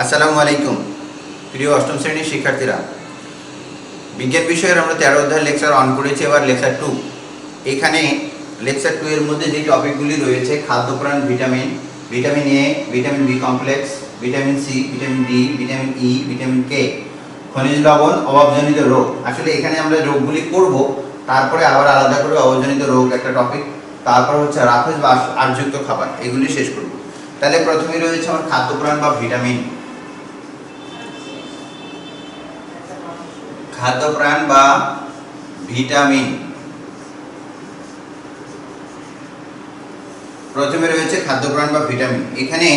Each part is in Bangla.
আসসালামু আলাইকুম প্রিয় অষ্টম শ্রেণীর শিক্ষার্থীরা। বিজ্ঞান বিষয়ের আমরা 13 অধ্যায় লেকচার অন করেছি, এবার লেকচার 2। এখানে লেকচার 2 এর মধ্যে যে টপিকগুলি রয়েছে খাদ্যপ্রাণ, vitamin, vitamin A, vitamin B complex, vitamin C, vitamin D, vitamin E, vitamin K, খনিজ লবণ, অভাবজনিত রোগ। আসলে এখানে আমরা রোগগুলি করব, তারপরে আবার আলাদা করে অভাবজনিত রোগ একটা টপিক, তারপর হচ্ছে রাফেজ বা আর্যযুক্ত খাবার, এগুলি শেষ করব। তাহলে প্রথমেই রয়েছে আমার খাদ্যপ্রাণ বা ভিটামিন। খাদ্যপ্রাণ বা ভিটামিন, প্রথমে রয়েছে খাদ্যপ্রাণ বা ভিটামিন। এখানে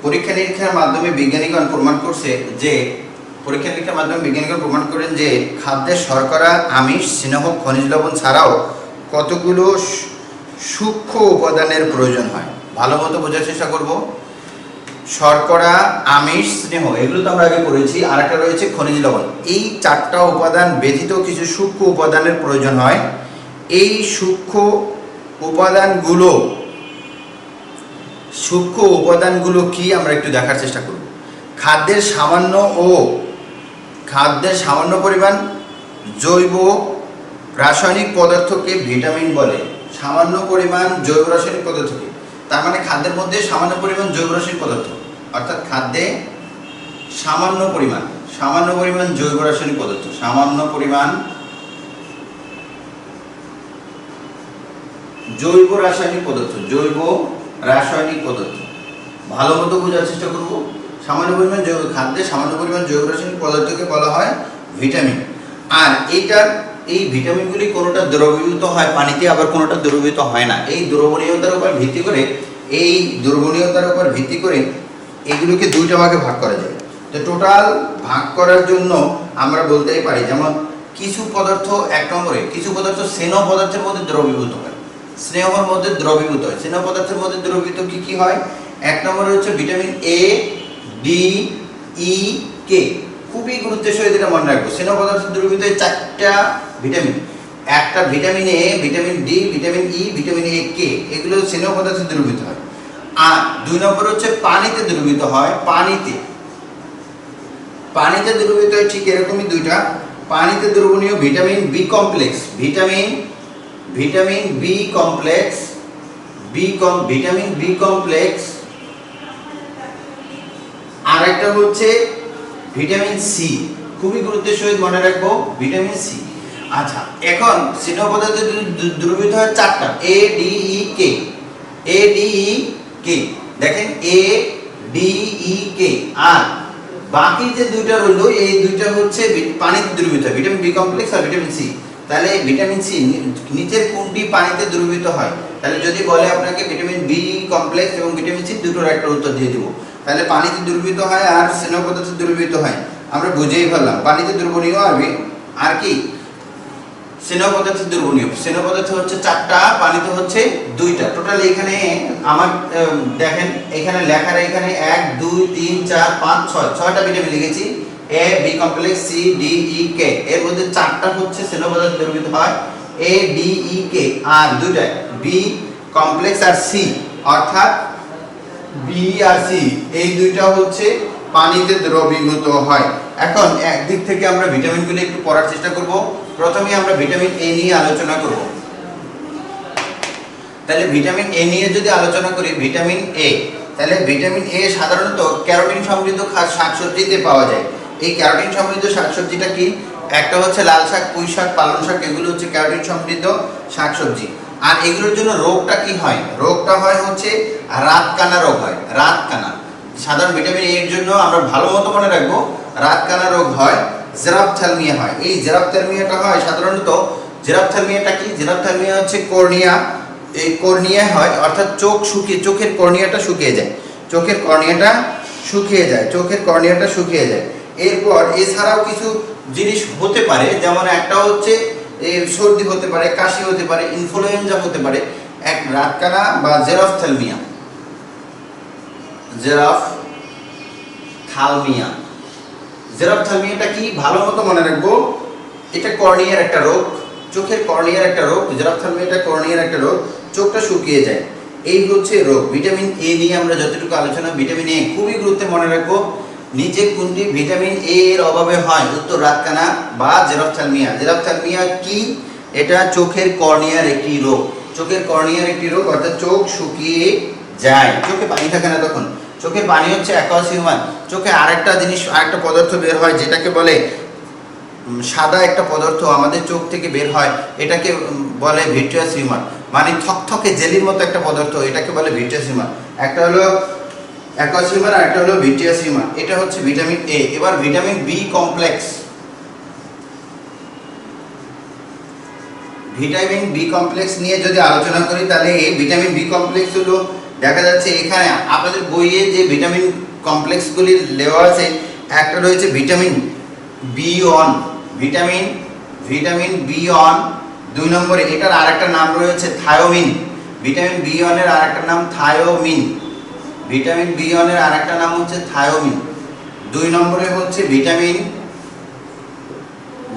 পরীক্ষা নিরীক্ষার মাধ্যমে বিজ্ঞানীগণ প্রমাণ প্রমাণ করেন যে খাদ্যের শর্করা, আমিষ, স্নেহ, খনিজ লবণ ছাড়াও কতগুলো সূক্ষ্ম উপাদানের প্রয়োজন হয়। ভালো মতো বোঝার চেষ্টা করব। শর্করা, আমিষ, স্নেহ, এগুলো তো আমরা আগে পড়েছি। আর একটা রয়েছে খনিজ লবণ। এই 4টা উপাদান ব্যতীত কিছু সূক্ষ্ম উপাদানের প্রয়োজন হয়। এই সূক্ষ্ম উপাদানগুলো কি আমরা একটু দেখার চেষ্টা করব। খাদ্যের সামান্য পরিমাণ জৈব রাসায়নিক পদার্থকে ভিটামিন বলে। সামান্য পরিমাণ জৈব রাসায়নিক পদার্থকে, তার মানে খাদ্যের মধ্যে সামান্য পরিমাণ জৈব রাসায়নিক পদার্থ, অর্থাৎ খাদ্যে সামান্য পরিমাণ জৈব রাসায়নিক পদার্থ, সামান্য পরিমাণ জৈব রাসায়নিক পদার্থ। ভালো মতো বোঝার চেষ্টা করব। খাদ্যে সামান্য পরিমাণ জৈব রাসায়নিক পদার্থকে বলা হয় ভিটামিন। আর এই ভিটামিনগুলি কোনোটা দ্রবীভূত হয় পানিতে, আবার কোনোটা দ্রবীভূত হয় না। এই দ্রবণীয়তার উপর ভিত্তি করে এগুলোকে 2টা ভাগে ভাগ করা যায়। তো টোটাল ভাগ করার জন্য আমরা বলতেই পারি, যেমন কিছু পদার্থ, কিছু পদার্থ স্নেহ পদার্থের মধ্যে দ্রবীভূত হয়। স্নেহ পদার্থের মধ্যে দ্রবীভূত কি হয়? 1 নম্বরে হচ্ছে ভিটামিন এ, ডি, ই, কে। খুবই গুরুত্বের সহিত এটা মনে রাখবো। স্নেহ পদার্থের দ্রবীভূত 4টা ভিটামিন। একটা vitamin A, vitamin D, vitamin E, vitamin A, K, এগুলো স্নেহ পদার্থে দ্রবীভূত হয়। আর 2 নম্বর হচ্ছে পানিতে দ্রবীভূত হয়। পানিতে দ্রবীভূত হয় ঠিক এরকমই 2টা। পানিতে দ্রবণীয় vitamin B complex, vitamin B complex, আর একটা হচ্ছে ভিটামিন সি। খুবই গুরুত্বের সহিত মনে রাখবো ভিটামিন সি। আচ্ছা, এখন স্নেহ পদার্থে দ্রবীভূত হয় 4টা, এ, ডি, ই, কে। দেখেন এ, ডি, ই, কে। আর বাকি যে 2টা রইল, এই 2টা হচ্ছে পানিতে দ্রবীভূত হয়, ভিটামিন বি কমপ্লেক্স আর ভিটামিন সি। তাহলে ভিটামিন সি নিচের কোনটি পানিতে দ্রবীভূত হয়? তাহলে যদি বলে আপনাকে ভিটামিন বি কমপ্লেক্স এবং ভিটামিন সি, দুটোর একটা উত্তর দিয়ে দেব। তাহলে পানিতে দ্রবীভূত হয় আর স্নেহ পদার্থে দ্রবীভূত হয়, আমরা বুঝেই ফেললাম। পানিতে দ্রবণীয় আর কি স্নেহ পদার্থে দ্রবণীয়। স্নেহ পদার্থ হচ্ছে 4টা, পানিতে হচ্ছে 2টা। টোটাল এখানে আমার দেখেন এখানে লেখার এখানে 1 2 3 4 5 6টা ভিটামিন লিখেছি। এ, বি কমপ্লেক্স, সি, ডি, ই, কে। এর মধ্যে 4টা হচ্ছে স্নেহ পদার্থে দ্রবীভূত হয়, এ, ডি, ই, কে। আর 2টা বি কমপ্লেক্স আর সি, অর্থাৎ বি আর সি, এই 2টা হচ্ছে পানিতে দ্রবীভূত হয়। এখন একদিক থেকে আমরা ভিটামিনগুলো একটু পড়ার চেষ্টা করব। প্রথমে আমরা ভিটামিন এ নিয়ে আলোচনা করব। তাহলে ভিটামিন এ নিয়ে যদি আলোচনা করি, তাহলে ভিটামিন এ সাধারণত ক্যারোটিন সমৃদ্ধ শাকসবজিতে পাওয়া যায়। এই ক্যারোটিন সমৃদ্ধ শাকসবজিটা কি? একটা হচ্ছে লাল শাক, পুঁই শাক, পালং শাক, এগুলো হচ্ছে ক্যারোটিন সমৃদ্ধ শাকসবজি। আর এগুলোর জন্য রোগটা কি হয়? রোগটা হয় হচ্ছে রাতকানা রোগ হয়। রাতকানা সাধারণ ভিটামিন এ এর জন্য আমরা ভালো মতো মনে রাখবো, রাতকানা রোগ হয়, জেরাপ্থ্যালমিয়া হয়। এই জেরাপ্থ্যালমিয়াটা হয় সাধারণত, জেরাপ্থ্যালমিয়াটা কি? জেরাপ্থ্যালমিয়া হচ্ছে কর্নিয়া, এই কর্নিয়া হয়, অর্থাৎ চোখের কর্নিয়াটা শুকিয়ে যায়। এরপর এছাড়াও কিছু জিনিস হতে পারে, যেমন একটা হচ্ছে সর্দি হতে পারে, কাশি হতে পারে, ইনফ্লুয়েঞ্জা হতে পারে। এক রাতকানা বা জেরাপ্থ্যালমিয়াটা কি? ভালো মতো মনে রাখবো, এটা কর্নিয়ার একটা রোগ, চোখের কর্নিয়ার একটা রোগ। জেরাপ্থ্যালমিয়াটা কর্নিয়ার একটা রোগ, চোখটা শুকিয়ে যায়। এই হচ্ছে রোগ। ভিটামিন এ নিয়ে আমরা যতটুকু আলোচনা, ভিটামিন এ খুবই গুরুত্ব মনে রাখবো। নিচে কোনটি ভিটামিন এ এর অভাবে হয়? উত্তর রাতকানা বা জেরপ্থ্যালমিয়া। জেরপ্থ্যালমিয়া কি? এটা চোখের কর্নিয়ার একটি রোগ। চোখের কর্নিয়ার একটি রোগ, অর্থাৎ চোখ শুকিয়ে যায়, চোখে পানি থাকে না তখন। চোখের পানি হচ্ছে অ্যাকুয়াস হিউমার। চোখে আরেকটা জিনিস, আরেকটা পদার্থ বের হয় যেটাকে বলে সাদা একটা পদার্থ আমাদের চোখ থেকে বের হয়, এটাকে বলে ভিট্রিয়াস হিউমার, মানে থকথকে জেলির মতো একটা পদার্থ, এটাকে বলে ভিট্রিয়াস হিউমার। একটা হলো অ্যাকুয়াস হিউমার আর একটা হলো ভিট্রিয়াস হিউমার। এটা হচ্ছে ভিটামিন এ। এবার vitamin B complex. Vitamin B complex নিয়ে যদি আলোচনা করি তাহলে এই ভিটামিন বি কমপ্লেক্স হলো, দেখা যাচ্ছে এখানে আপনাদের বইয়ে যে ভিটামিন কমপ্লেক্সগুলি দেওয়া আছে, একটা রয়েছে vitamin B one, vitamin B one. 2 নম্বরে এটার আরেকটা নাম রয়েছে থায়োমিন। ভিটামিন বি ওয়ানের আরেকটা নাম থায়োমিন। ভিটামিন বি ওয়ানের আরেকটা নাম হচ্ছে থায়োমিন। 2 নম্বরে হচ্ছে ভিটামিন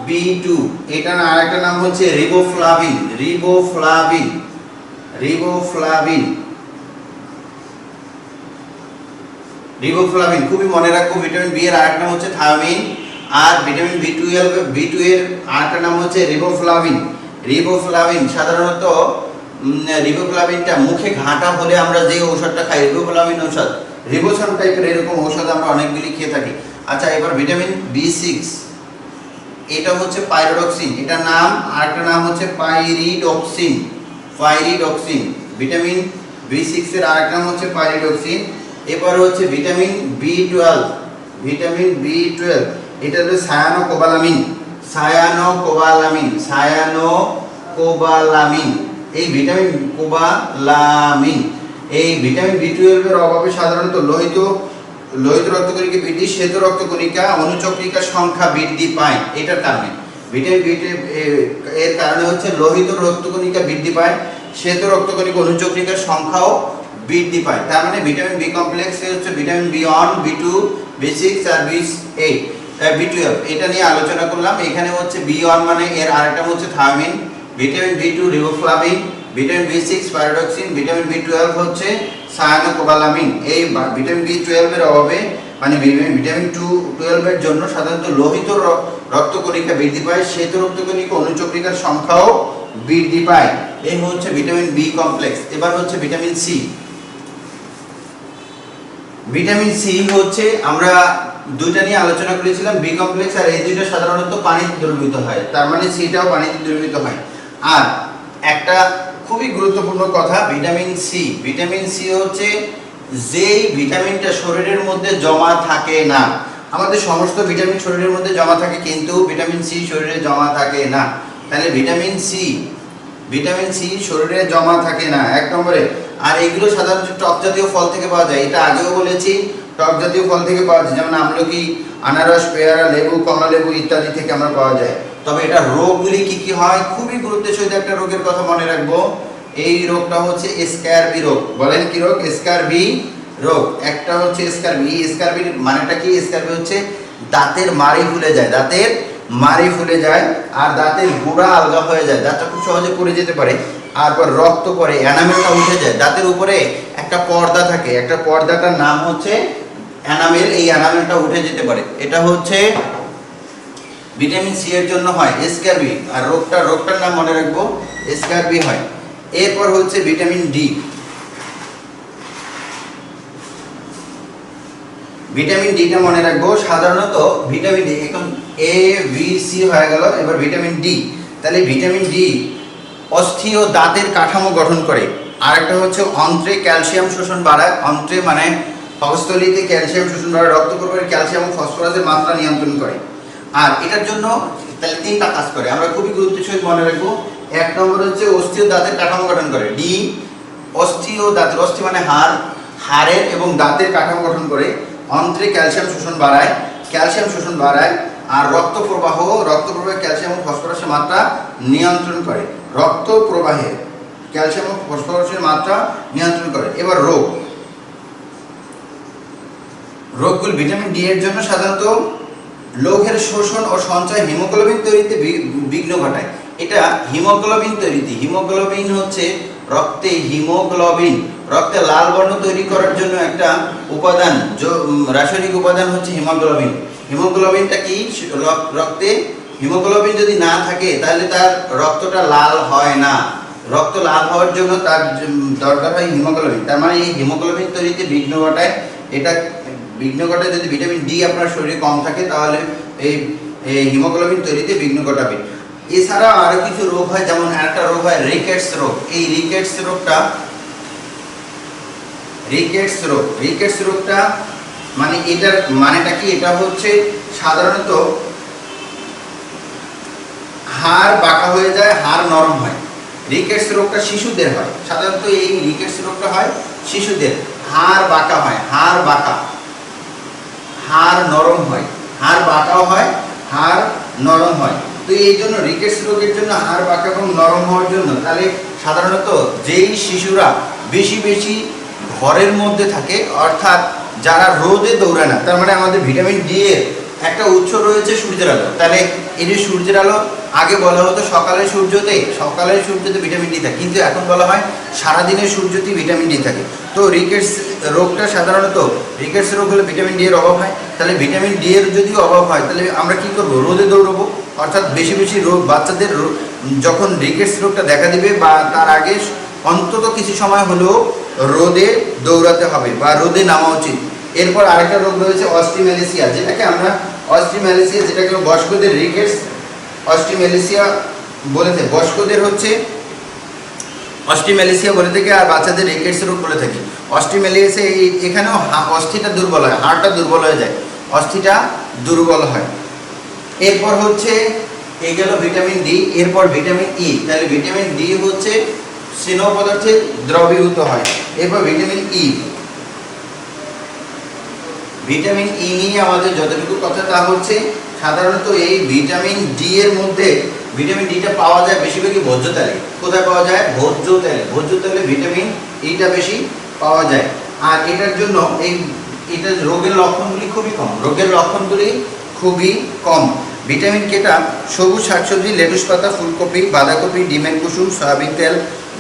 B2, এটার আরেকটা নাম হচ্ছে রিবোফ্লাভিন। খুবই মনে রাখবো। ভিটামিন বি এর আরেকটা নাম হচ্ছে থায়োমিন, আর ভিটামিন বি টু এর আরেকটা নাম হচ্ছে রিবোফ্লাভিন। সাধারণত রিবোফ্লাভিনটা মুখে ঘাটা হলে আমরা যে ঔষধটা খাই, রিবোফ্লাভিন ঔষধ, রিবোসন টাইপের এরকম ঔষধ আমরা অনেকগুলি খেয়ে থাকি। আচ্ছা, এবার ভিটামিন B6, এটা হচ্ছে পাইরোডক্সিন, এটার নাম আরেকটা নাম হচ্ছে পাইরিডক্সিন। ভিটামিন B6 এর আরেকটা নাম হচ্ছে পাইরিডক্সিন। এবার হচ্ছে ভিটামিন B12, এটা হলো সায়ানোকোবালামিন। এই ভিটামিন কোবালামিন, এই ভিটামিন B12 এর অভাবে সাধারণত লোহিত রক্তকণিকা বৃদ্ধি, শ্বেত রক্তকণিকা অনুচক্রিকার সংখ্যা বৃদ্ধি পায়। এটার কারণে ভিটামিন B12 এর কারণে হচ্ছে লোহিত রক্তকণিকা বৃদ্ধি পায়, শ্বেত রক্তকণিকা অনুচক্রিকার সংখ্যাও বৃদ্ধি পায়। তার মানে ভিটামিন বি কমপ্লেক্স হচ্ছে ভিটামিন B1, B2, B6 আর B12। এটা নিয়ে আলোচনা করলাম। এখানে হচ্ছে B1 মানে এর আরেকটা হচ্ছে থায়োমিন, vitamin B2 riboflavin, vitamin B6 pyridoxine, vitamin B12 হচ্ছে সায়ানোকোবালামিন। এই ভিটামিন B12 এর অভাবে, মানে ভিটামিন 12 এর জন্য সাধারণত লোহিত রক্তকণিকা বৃদ্ধি পায়, শ্বেত রক্তকণিকা অনুচক্রিকার সংখ্যাও বৃদ্ধি পায়। এই হচ্ছে ভিটামিন বি কমপ্লেক্স। এবার হচ্ছে ভিটামিন সি। ভিটামিন সি হচ্ছে, আমরা দুইটা নিয়ে আলোচনা করেছিলাম, বি কমপ্লেক্স, আর এই দুইটা সাধারণত পানিতে দ্রবীভূত হয়, তার মানে সিটাও পানিতে দ্রবীভূত হয়। আর একটা খুবই গুরুত্বপূর্ণ কথা, ভিটামিন সি হচ্ছে যেই ভিটামিনটা শরীরের মধ্যে জমা থাকে না। আমাদের সমস্ত ভিটামিন শরীরের মধ্যে জমা থাকে, কিন্তু ভিটামিন সি শরীরে জমা থাকে না। তাহলে ভিটামিন সি শরীরে জমা থাকে না, 1 নম্বরে। আর এগুলো সাধারণত টক জাতীয় ফল থেকে পাওয়া যায়, এটা আগেও বলেছি, টক জাতীয় ফল থেকে পাওয়া যায়, যেমন আমলকি, আনারস, পেয়ারা, লেবু, কমলা লেবু ইত্যাদি থেকে আমরা পাওয়া যায়। তবে এটা রোগগুলি কি হয়, খুবই গুরুত্বের সহিত একটা রোগের কথা মনে রাখবো। এই রোগটা হচ্ছে স্ক্যারবি রোগ। বলেন কি রোগ? স্ক্যারবি রোগ। একটা হচ্ছে স্ক্যারবি। স্ক্যারবির মানেটা কি? স্ক্যারবি হচ্ছে দাঁতের মাড়ি ফুলে যায়, আর দাঁতের গোড়া আলগা হয়ে যায়, দাঁতটা খুব সহজে পড়ে যেতে পারে, আর পর রক্ত পড়ে, এনামেলটা উঠে যায়। দাঁতের উপরে একটা পর্দা থাকে, একটা পর্দাটার নাম হচ্ছে এনামেল, এই এনামেলটা উঠে যেতে পারে। এটা হচ্ছে ভিটামিন সি এর জন্য হয় স্ক্যারবি, আর রোগটার নাম মনে রাখবো, স্ক্যারবি হয়। এরপর হচ্ছে ভিটামিন ডি। ভিটামিন ডিটা মনে রাখবো, সাধারণত ভিটামিন ডি, এখন এ বি সি হয়ে গেল, এবার ভিটামিন ডি। তাহলে ভিটামিন ডি অস্থি ও দাঁতের কাঠামো গঠন করে। আরেকটা হচ্ছে অন্ত্রে ক্যালসিয়াম শোষণ বাড়ায়। অন্ত্রে মানে পাকস্থলীতে ক্যালসিয়াম শোষণ বাড়ায়, রক্তকরবের ক্যালসিয়াম ও ফসফরাসের মাত্রা নিয়ন্ত্রণ করে। আর এটার জন্য তাহলে 3টা কাজ করে, আমরা খুবই গুরুত্বের সহিত মনে রাখবো। 1 নম্বর হচ্ছে অস্থি ও দাঁতের কাঠামো গঠন করে। ডি, অস্থি ও দাঁতের, অস্থি মানে হাড়ের এবং দাঁতের কাঠামো গঠন করে। অন্ত্রে ক্যালসিয়াম শোষণ বাড়ায়, আর রক্ত প্রবাহে ক্যালসিয়াম ও ফসফরাসের মাত্রা নিয়ন্ত্রণ করে। রক্ত প্রবাহে ক্যালসিয়াম ও ফসফরাসের মাত্রা নিয়ন্ত্রণ করে। এবার রোগগুলো ভিটামিন ডি এর জন্য সাধারণত লৌহের শোষণ ও সঞ্চয়, হিমোগ্লোবিন তৈরিতে বিঘ্ন ঘটায়। এটা হিমোগ্লোবিন হচ্ছে রক্তে হিমোগ্লোবিন, রক্তে লাল বর্ণ তৈরি করার জন্য একটা উপাদান, রাসায়নিক উপাদান হচ্ছে হিমোগ্লোবিন। হিমোগ্লোবিনটা কি? রক্তে হিমোগ্লোবিন যদি না থাকে তাহলে তার রক্তটা লাল হয় না। রক্ত লাল হওয়ার জন্য তার দরকার হয় হিমোগ্লোবিন। তার মানে এই হিমোগ্লোবিন তৈরিতে বিঘ্ন ঘটায়। এটা বিঘ্ন ঘটায় যদি ভিটামিন ডি আপনার শরীরে কম থাকে তাহলে এই হিমোগ্লোবিন তৈরিতে বিঘ্ন ঘটাবে। এছাড়া আরো কিছু রোগ হয়, যেমন একটা রোগ হয় রিকেটস রোগ। এই রিকেটস রোগটা মানে এটার মানেটা কি? এটা হচ্ছে সাধারণত হাড় বাঁকা হয়ে যায়, হাড় নরম হয়। রিকেটস রোগটা শিশুদের হয়, সাধারণত এই রিকেটস রোগটা হয় শিশুদের। হাড় বাঁকা হয়, হাড় নরম হয়, হাড় বাঁকাও হয়, হাড় নরম হয়। তো এই জন্য রিকেটস রোগের জন্য হাড় বাঁকা এবং নরম হওয়ার জন্য তাহলে সাধারণত যেই শিশুরা বেশি বেশি ঘরের মধ্যে থাকে, অর্থাৎ যারা রোদে দৌড়ায় না, তার মানে আমাদের ভিটামিন ডি এর একটা উৎস রয়েছে সূর্যের আলো। তাহলে এই যে সূর্যের আলো, আগে বলা হতো সকালের সূর্যতে ভিটামিন ডি থাকে, কিন্তু এখন বলা হয় সারাদিনের সূর্যতেই ভিটামিন ডি থাকে। তো রিকেটস রোগটা সাধারণত, রিকেটস রোগ হলে ভিটামিন ডি এর অভাব হয়। তাহলে ভিটামিন ডি এর যদি অভাব হয় তাহলে আমরা কি করব? রোদে দৌড়বো। অর্থাৎ বেশি বেশি রোগ বাচ্চাদের যখন রিকেটস রোগটা দেখা দিবে বা তার আগে অন্তত কিছু সময় হলেও রোদে দৌড়াতে হবে বা রোদে নামা উচিত। এরপর আরেকটা রোগ রয়েছে অস্টিমেলেসিয়া, যেটাকে বয়স্কদের রিকেটস অস্টিমেলেসিয়া বলে থাকে। বয়স্কদের হচ্ছে অস্টিমেলেসিয়া বলে থাকে, আর বাচ্চাদের রিকেটস রোগ বলে থাকি। অস্টিমেলেসিয়া এখানেও অস্থিটা দুর্বল হয়, হাড়টা দুর্বল হয়ে যায়, অস্থিটা দুর্বল হয়। এরপর হচ্ছে এই গেল ভিটামিন ডি। এরপর ভিটামিন ই। তাহলে ভিটামিন ডি হচ্ছে স্নেহ পদার্থে দ্রবীভূত হয়। এরপর ভিটামিন ই। ভিটামিন ই নিয়ে আমাদের যতটুকু কথা তা হচ্ছে সাধারণত এই ভিটামিন ডি এর মধ্যে, ভিটামিন ডিটা পাওয়া যায় বেশিরভাগই ভোজ্য তেলে। কোথায় পাওয়া যায়? ভোজ্য তেলে ভিটামিন ইটা বেশি পাওয়া যায়। আর এটার জন্য এটা রোগের লক্ষণগুলি খুবই কম। ভিটামিন কেটা সবুজ শাকসবজি, লেটুস পাতা, ফুলকপি, বাঁধাকপি, ডিমের কুসুম, সয়াবিন তেল,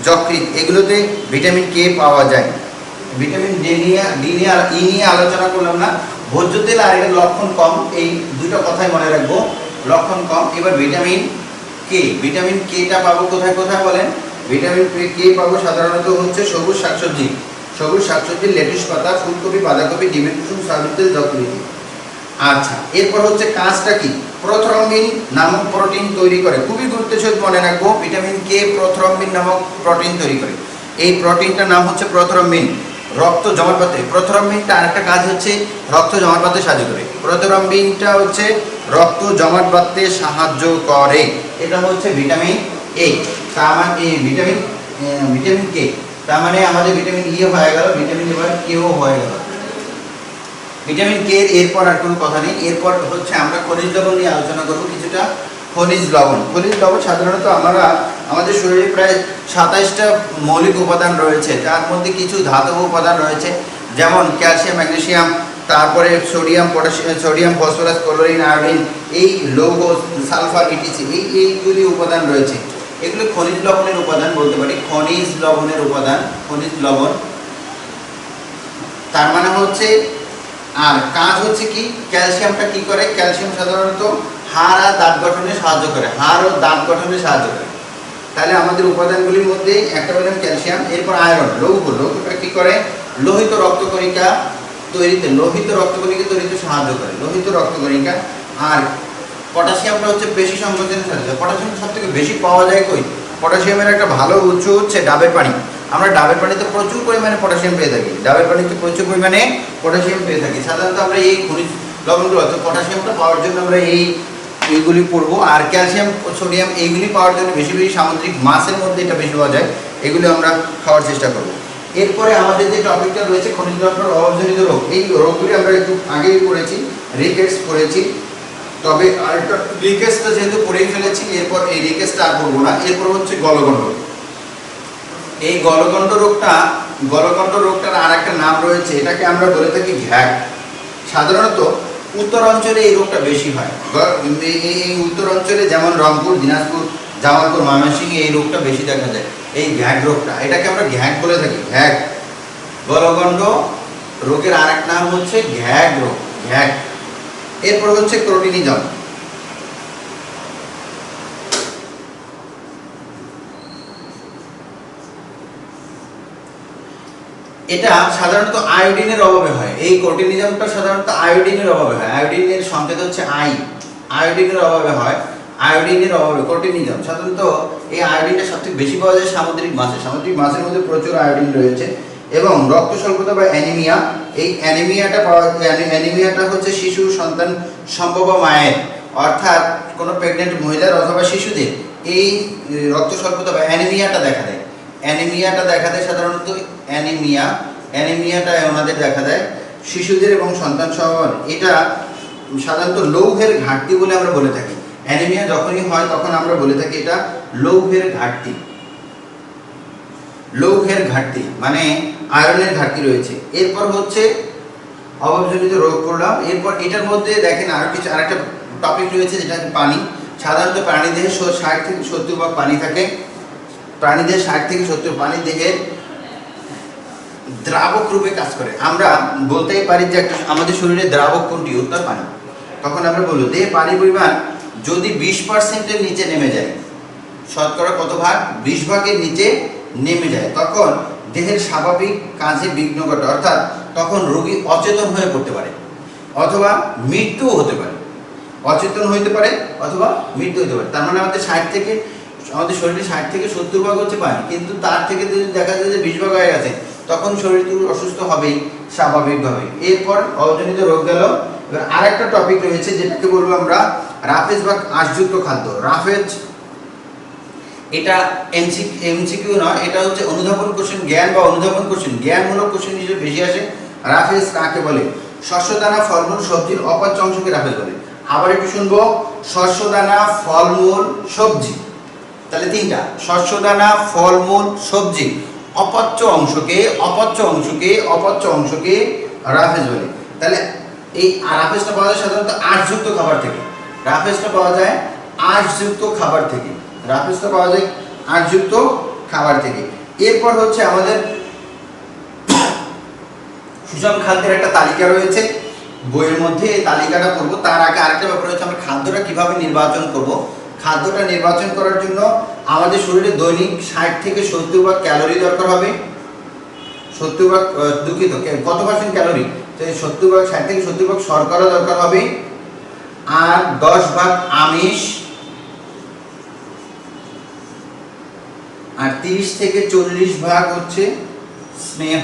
যকৃৎ, এগুলোতে ভিটামিন কে পাওয়া যায়। ভিটামিন ই নিয়ে আলোচনা করলাম না। ভোজ্য তেল আর এর লক্ষণ কম, এই দুটো কথাই মনে রাখবো, লক্ষণ কম। এবার ভিটামিন কেটা পাবো কোথায় বলেন? ভিটামিন কে পাবো সাধারণত হচ্ছে সবুজ শাকসবজি, লেটুস পাতা, ফুলকপি, বাঁধাকপি, ডিমের কুসুম, সয়াবিন তেল, যকৃৎ। আচ্ছা, এরপর হচ্ছে কাজটা কি? প্রোথ্রম্বিন নামক প্রোটিন তৈরি করে। খুবই গুরুত্বের সহিত মনে রাখবো, ভিটামিন কে প্রোথ্রম্বিন নামক প্রোটিন তৈরি করে। এই প্রোটিনটার নাম হচ্ছে প্রোথ্রম্বিন। রক্ত জমাট বাঁধতে প্রোথ্রম্বিনটা আরেকটা কাজ হচ্ছে রক্ত জমাট বাঁধতে সাহায্য করে। প্রোথ্রম্বিনটা হচ্ছে রক্ত জমাট বাঁধতে সাহায্য করে। এটা হচ্ছে ভিটামিন এ। তার মানে ভিটামিন কে, তার মানে আমাদের ভিটামিন ই হয়ে গেল, ভিটামিন এবার কেও হয়ে গেল। ভিটামিন কে এরপর আর কোনো কথা নেই। এরপর হচ্ছে আমরা খনিজ লবণ নিয়ে আলোচনা করব কিছুটা। খনিজ লবণ সাধারণত আমাদের শরীরে প্রায় 27টা মৌলিক উপাদান রয়েছে, তার মধ্যে কিছু ধাতব উপাদান রয়েছে, যেমন ক্যালসিয়াম, ম্যাগনেসিয়াম, তারপরে sodium, potassium, phosphorus, chlorine, iodine, এই লৌহ, সালফার, ইটিসি, এইগুলি উপাদান রয়েছে। এগুলো খনিজ লবণের উপাদান বলতে পারি, খনিজ লবণ। তার মানে হচ্ছে, আর কাজ হচ্ছে কি? ক্যালসিয়ামটা কি করে? ক্যালসিয়াম সাধারণত হাড় আর দাঁত গঠনে সাহায্য করে, তাহলে আমাদের উপাদানগুলির মধ্যে একটা বললাম ক্যালসিয়াম। এরপর আয়রন, লৌহটা কি করে? লোহিত রক্তকণিকা তৈরিতে সাহায্য করে, আর পটাশিয়ামটা হচ্ছে পেশি সংকোচনে সাহায্য করে। পটাশিয়াম সব থেকে বেশি পাওয়া যায় কই? পটাশিয়ামের একটা ভালো উৎস হচ্ছে ডাবের পানি। আমরা ডাবের পানিতে প্রচুর পরিমাণে পটাশিয়াম পেয়ে থাকি। সাধারণত আমরা এই খনিজ লবণগুলো, অর্থাৎ পটাশিয়ামটা পাওয়ার জন্য আমরা এইগুলি পড়বো। আর ক্যালসিয়াম, সোডিয়াম, এইগুলি পাওয়ার জন্য বেশি সামুদ্রিক মাছের মধ্যে এটা বেশি পাওয়া যায়, এগুলো আমরা খাওয়ার চেষ্টা করব। এরপরে আমাদের যে টপিকটা রয়েছে খনিজ লবণের অভাবজনিত রোগ, এই রোগগুলি আমরা একটু আগেই পড়েছি, রিকেটস পড়েছি। তবে আরেকটা রিকেটসটা যেহেতু পড়েই ফেলেছি, এরপর এই রিকেটসটা আর পড়বো না। এরপর হচ্ছে গলগণ্ড। এই গলগণ্ড রোগটার আর একটা নাম রয়েছে, এটাকে আমরা বলে থাকি ঘ্যাট। সাধারণত উত্তর অঞ্চলে এই রোগটা বেশি হয়। এই উত্তর অঞ্চলে যেমন রংপুর, দিনাজপুর, জামালপুর, ময়মনসিংহে এই রোগটা বেশি দেখা যায়। এই ঘ্যাগ রোগটা, এটাকে আমরা ঘ্যাগ বলে থাকি, ঘ্যাগ। গলগণ্ড রোগের আরেক নাম হচ্ছে ঘ্যাগ রোগ, ঘ্যাগ। এরপর হচ্ছে ক্রোটিনিজম। এটা সাধারণত আয়োডিনের অভাবে হয়। এই ক্রোটিনিজমটা সাধারণত আয়োডিনের অভাবে হয়। আয়োডিনের সংকেত হচ্ছে আই, আয়োডিনের অভাবে হয়। আয়োডিনের অভাবে ক্রোটিনিজম। সাধারণত এই আয়োডিনটা সবথেকে বেশি পাওয়া যায় সামুদ্রিক মাছে। সামুদ্রিক মাছের মধ্যে প্রচুর আয়োডিন রয়েছে। এবং রক্ত স্বল্পতা বা অ্যানিমিয়া, এই অ্যানিমিয়াটা হচ্ছে শিশু সন্তান সম্ভবা মায়ের, অর্থাৎ কোনো প্রেগনেন্ট মহিলার অথবা শিশুদের এই রক্ত স্বল্পতা বা অ্যানিমিয়াটা দেখা দেয়। অ্যানিমিয়াটা দেখা দেয় সাধারণত, অ্যানিমিয়াটা ওনাদের দেখা দেয় শিশুদের এবং সন্তান সম্ভবা। এটা সাধারণত লৌহের ঘাটতি বলে আমরা বলে থাকি। অ্যানিমিয়া যখনই হয় তখন আমরা বলে থাকি এটা লৌহের ঘাটতি। লৌহের ঘাটতি মানে আয়রনের ঘাটতি রয়েছে। এরপর হচ্ছে অভাবজনিত রোগ করলাম। এরপর এটার মধ্যে দেখেন আরেকটা টপিক রয়েছে, যেটা পানি। সাধারণত প্রাণীদেহে 60 থেকে 70 ভাগ পানি থাকে। প্রাণীদের 60 থেকে 70 পানি দেহের দ্রাবক রূপে কাজ করে। আমরা বলতেই পারি যে আমাদের শরীরে দ্রাবক কোনটি? উত্তর পানি। তখন আমরা বলবো দেহে পানির পরিমাণ যদি 20%-এর নিচে নেমে যায়, শতকরা কত ভাগ? 20 ভাগের নিচে নেমে যায়, তখন দেহের স্বাভাবিক কাজে বিঘ্ন ঘটে, অর্থাৎ তখন রোগী অচেতন হয়ে পড়তে পারে অথবা মৃত্যুও হতে পারে। অচেতন হইতে পারে অথবা মৃত্যু হতে পারে। তার মানে আমাদের শরীরে 60 থেকে 70 ভাগ হচ্ছে পানি, কিন্তু তার থেকে যদি দেখা যায় যে 20 ভাগ হয়ে গেছে, তখন শরীর তো অসুস্থ হবেই স্বাভাবিকভাবে। এরপর অজনিত রোগ গেল। এবার আরেকটা টপিক রয়েছে যেটাকে বলবো আমরা রাফেজ বা আঁশযুক্ত খাদ্য। রাফেজ এটা এমসিকিউ নয়, এটা হচ্ছে অনুধাবন কোশ্চেন, জ্ঞান বা অনুধাবন কোশ্চেন, জ্ঞানমূলক কোশ্চেন হিসেবে বেশি আসে। রাফেজ কাকে বলে? শস্যদানা, ফলমূল, সবজির অপাচ্য অংশকে রাফেজ বলে। আবার একটু শুনবো, শস্যদানা, ফলমূল, সবজি। তাহলে তিনটা, শস্যদানা, ফলমূল, সবজি, অপাচ্য অংশকে রাফেজ বলে। তাহলে এই রাফেজটা পাওয়া যায় সাধারণত আঁশযুক্ত খাবার থেকে। রাফেজটা পাওয়া যায় আঁশযুক্ত খাবার থেকে। এরপর হচ্ছে আমাদের সুষম খাদ্যের একটা তালিকা রয়েছে বইয়ের মধ্যে, এই তালিকাটা করব। তার আগে আরেকটা ব্যাপার হচ্ছে আমরা খাদ্যটা কিভাবে নির্বাচন করব। খাদ্যটা নির্বাচন করার জন্য আমাদের শরীরে দৈনিক 60 থেকে 70 ভাগ ক্যালোরি দরকার হবে। 70 ভাগ কত পার্সেন্ট ক্যালোরি? 60 থেকে 70 ভাগ শর্করা দরকার হবে, আর 10 ভাগ আমিষ, আর 30 থেকে 40 ভাগ হচ্ছে স্নেহ।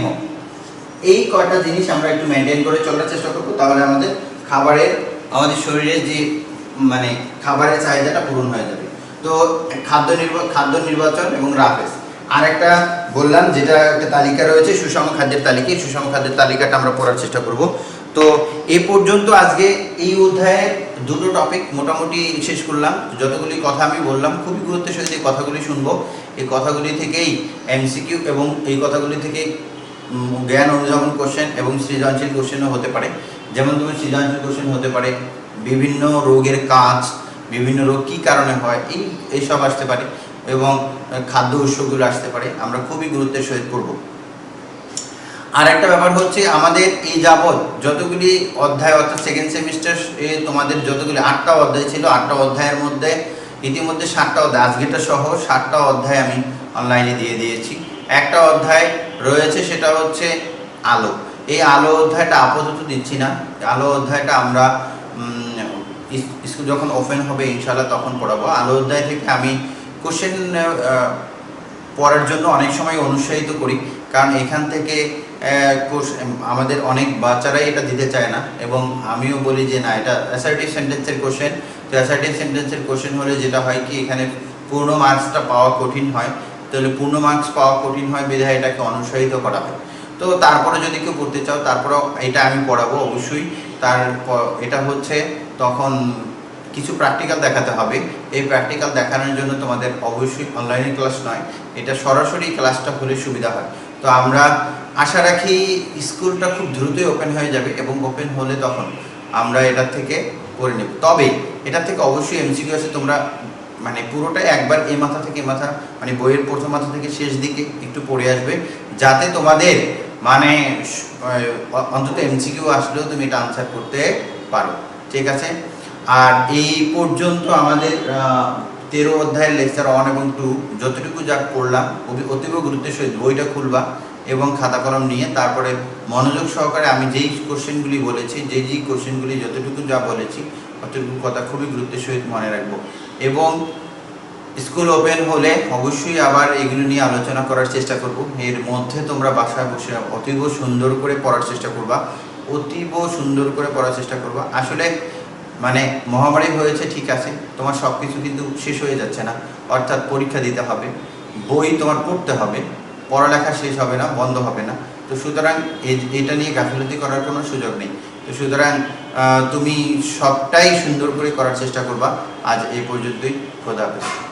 এই কয়টা জিনিস আমরা একটু মেনটেন করে চলার চেষ্টা করব, তাহলে আমাদের শরীরে যে খাবারের চাহিদাটা পূরণ হয়ে যাবে। তো খাদ্য নির্বাচন এবং রাফেজ। আর একটা বললাম যেটা একটা তালিকা রয়েছে সুষম খাদ্যের তালিকা, সুষম খাদ্যের তালিকাটা আমরা পড়ার চেষ্টা করব। তো এই পর্যন্ত আজকে এই অধ্যায়ের দুটো টপিক মোটামুটি শেষ করলাম। যতগুলি কথা আমি বললাম খুবই গুরুত্বের সাথে এই কথাগুলি শুনবো। এই কথাগুলি থেকেই এমসিকিউ এবং এই কথাগুলি থেকে জ্ঞান অনুধাবন কোশ্চেন এবং সৃজনশীল কোশ্চেনও হতে পারে। যেমন তুমি সৃজনশীল কোশ্চেন হতে পারে বিভিন্ন রোগের কাজ, বিভিন্ন রোগ কী কারণে হয়, এইসব আসতে পারে, এবং খাদ্য উৎসগুলো আসতে পারে। আমরা খুবই গুরুত্বের সহিত করব। আর একটা ব্যাপার হচ্ছে আমাদের এই যাবৎ যতগুলি অধ্যায়, অর্থাৎ সেকেন্ড সেমিস্টার তোমাদের যতগুলি 8টা অধ্যায় ছিল, 8টা অধ্যায়ের মধ্যে ইতিমধ্যে 7টা অধ্যায়, আজকেরটা সহ 7টা অধ্যায় আমি অনলাইনে দিয়ে দিয়েছি। একটা অধ্যায় রয়েছে সেটা হচ্ছে আলো। এই আলো অধ্যায়টা আপাতত দিচ্ছি না। আলো অধ্যায়টা আমরা স্কুল যখন ওপেন হবে ইনশাআল্লাহ তখন পড়াবো। আলো অধ্যায় থেকে আমি কোশ্চেন পড়ার জন্য অনেক সময় অনুৎসাহিত করি, কারণ এখান থেকে আমাদের অনেক বাচ্চারাই এটা দিতে চায় না, এবং আমিও বলি যে না, এটা অ্যাসার্টিভ সেন্টেন্সের কোশ্চেন। তো অ্যাসার্টিভ সেন্টেন্সের কোশ্চেন হলে যেটা হয় কি, এখানে পূর্ণ মার্কসটা পাওয়া কঠিন হয়। তাহলে পূর্ণ মার্কস পাওয়া কঠিন হয় বিধায় এটাকে অনুৎসাহিত করা হয়। তো তারপরে যদি কেউ পড়তে চাও, তারপরেও এটা আমি পড়াবো অবশ্যই। এটা হচ্ছে তখন কিছু প্র্যাকটিক্যাল দেখাতে হবে। এই প্র্যাকটিক্যাল দেখানোর জন্য তোমাদের অবশ্যই অনলাইনে ক্লাস নয়, এটা সরাসরি ক্লাসটা হলে সুবিধা হয়। তো আমরা আশা রাখি স্কুলটা খুব দ্রুতই ওপেন হয়ে যাবে, এবং ওপেন হলে তখন আমরা এটা থেকে করে নেব। তবে এটা থেকে অবশ্যই এমসিকিউ আছে, তোমরা মানে পুরোটা একবার এ মাথা থেকে এ মাথা, মানে বইয়ের প্রথম মাথা থেকে শেষ দিকে একটু পড়ে আসবে, যাতে তোমাদের মানে অন্তত এমসিকিউ আসলেও তুমি এটা আনসার করতে পারো। ঠিক আছে? আর এই পর্যন্ত আমাদের 13 অধ্যায়ের লেকচার 1 এবং 2 যতটুকু যা করলাম অতীব গুরুত্বের সহিত বইটা খুলবা এবং খাতা কলম নিয়ে তারপরে মনোযোগ সহকারে আমি যেই কোশ্চেনগুলি বলেছি, যেই কোশ্চেনগুলি যতটুকু যা বলেছি অতটুকু কথা খুবই গুরুত্বের সহিত মনে রাখবো। এবং স্কুল ওপেন হলে অবশ্যই আবার এগুলো নিয়ে আলোচনা করার চেষ্টা করব। এর মধ্যে তোমরা বাসায় বসে অতীব সুন্দর করে পড়ার চেষ্টা করবা, অতীব সুন্দর করে পড়ার চেষ্টা করবা। আসলে মানে মহামারী হয়েছে ঠিক আছে, তোমার সব কিছু কিন্তু শেষ হয়ে যাচ্ছে না, অর্থাৎ পরীক্ষা দিতে হবে, বই তোমার পড়তে হবে, পড়ালেখা শেষ হবে না, বন্ধ হবে না। তো সুতরাং এটা নিয়ে গাফিলতি করার কোনো সুযোগ নেই। তো সুতরাং তুমি সবটাই সুন্দর করে করার চেষ্টা করবা। আজ এই পর্যন্তই। খোদা হাফেজ।